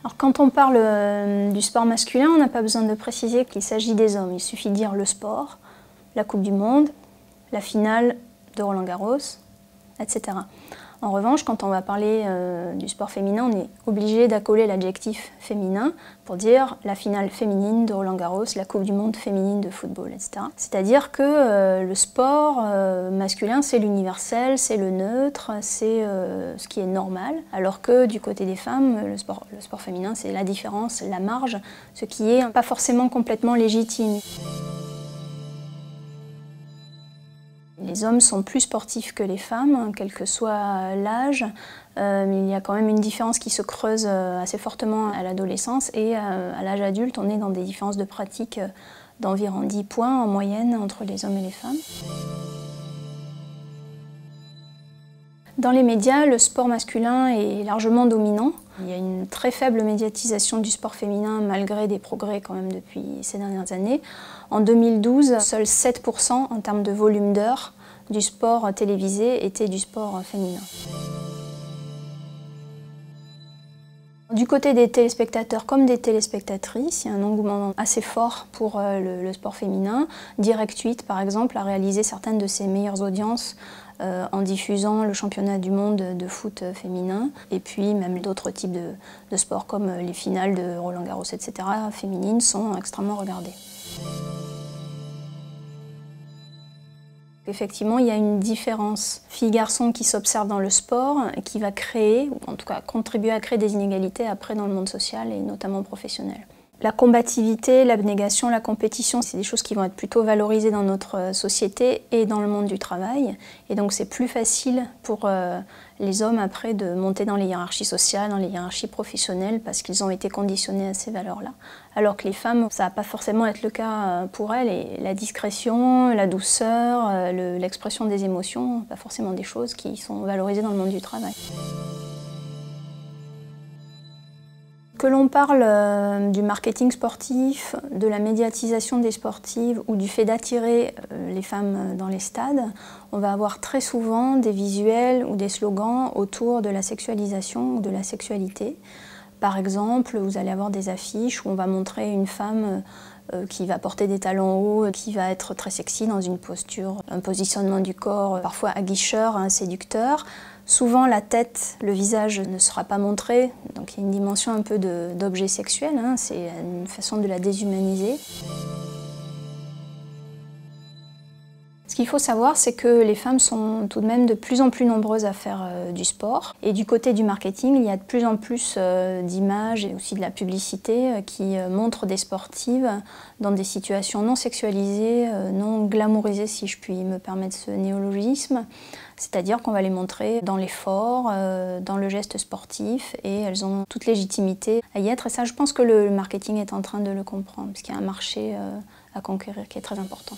Alors quand on parle du sport masculin, on n'a pas besoin de préciser qu'il s'agit des hommes. Il suffit de dire le sport, la Coupe du Monde, la finale de Roland-Garros, etc. En revanche, quand on va parler du sport féminin, on est obligé d'accoler l'adjectif féminin pour dire la finale féminine de Roland-Garros, la Coupe du Monde féminine de football, etc. C'est-à-dire que le sport masculin, c'est l'universel, c'est le neutre, c'est ce qui est normal, alors que du côté des femmes, le sport féminin, c'est la différence, la marge, ce qui est pas forcément complètement légitime. Les hommes sont plus sportifs que les femmes, quel que soit l'âge, mais il y a quand même une différence qui se creuse assez fortement à l'adolescence et à l'âge adulte, on est dans des différences de pratique d'environ 10 points en moyenne entre les hommes et les femmes. Dans les médias, le sport masculin est largement dominant. Il y a une très faible médiatisation du sport féminin malgré des progrès quand même depuis ces dernières années. En 2012, seuls 7% en termes de volume d'heures du sport télévisé était du sport féminin. Du côté des téléspectateurs comme des téléspectatrices, il y a un engouement assez fort pour le sport féminin. Direct 8, par exemple, a réalisé certaines de ses meilleures audiences en diffusant le championnat du monde de foot féminin et puis même d'autres types de sports comme les finales de Roland-Garros, etc. féminines sont extrêmement regardées. Effectivement, il y a une différence filles-garçons qui s'observe dans le sport et qui va créer, ou en tout cas contribuer à créer des inégalités après dans le monde social et notamment professionnel. La combativité, l'abnégation, la compétition, c'est des choses qui vont être plutôt valorisées dans notre société et dans le monde du travail. Et donc c'est plus facile pour les hommes après de monter dans les hiérarchies sociales, dans les hiérarchies professionnelles, parce qu'ils ont été conditionnés à ces valeurs-là. Alors que les femmes, ça ne va pas forcément être le cas pour elles. Et la discrétion, la douceur, l'expression des émotions, pas forcément des choses qui sont valorisées dans le monde du travail. Que l'on parle du marketing sportif, de la médiatisation des sportives ou du fait d'attirer les femmes dans les stades, on va avoir très souvent des visuels ou des slogans autour de la sexualisation ou de la sexualité. Par exemple, vous allez avoir des affiches où on va montrer une femme qui va porter des talons hauts, qui va être très sexy dans une posture, un positionnement du corps parfois aguicheur, séducteur. Souvent la tête, le visage ne sera pas montré, donc il y a une dimension un peu d'objet sexuel, c'est une façon de la déshumaniser. Ce qu'il faut savoir, c'est que les femmes sont tout de même de plus en plus nombreuses à faire du sport. Et du côté du marketing, il y a de plus en plus d'images et aussi de la publicité qui montrent des sportives dans des situations non sexualisées, non glamourisées, si je puis me permettre ce néologisme. C'est-à-dire qu'on va les montrer dans l'effort, dans le geste sportif, et elles ont toute légitimité à y être. Et ça, je pense que le marketing est en train de le comprendre, parce qu'il y a un marché à conquérir qui est très important.